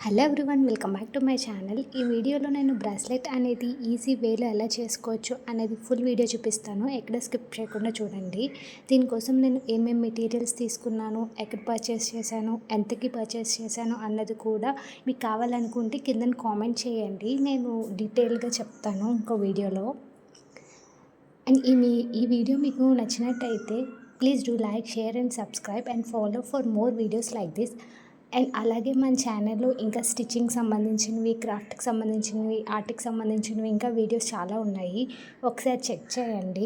Hello everyone, welcome back to my channel. ఈ వీడియోలో నేను బ్రాస్లెట్ అనేది ఈజీ వేలో ఎలా చేసుకోవచ్చు అనేది ఫుల్ వీడియో చూపిస్తాను. ఎక్కడ స్కిప్ చేయకుండా చూడండి. దీనికోసం నేను ఏమేమి మెటీరియల్స్ తీసుకున్నాను, ఎక్కడ పర్చేస్ చేశాను, ఎంతకి పర్చేస్ చేశాను అన్నది కూడా మీకు కావాలనుకుంటే కింద కామెంట్ చేయండి. నేను డీటెయిల్గా చెప్తాను ఇంకో వీడియోలో. అండ్ ఈ వీడియో మీకు నచ్చినట్టయితే please do like, share and subscribe and follow for more videos like this. And అలాగే మన ఛానల్లో ఇంకా స్టిచ్చింగ్ సంబంధించినవి, క్రాఫ్ట్కి సంబంధించినవి, ఆర్ట్కి సంబంధించినవి ఇంకా వీడియోస్ చాలా ఉన్నాయి. ఒకసారి చెక్ చేయండి.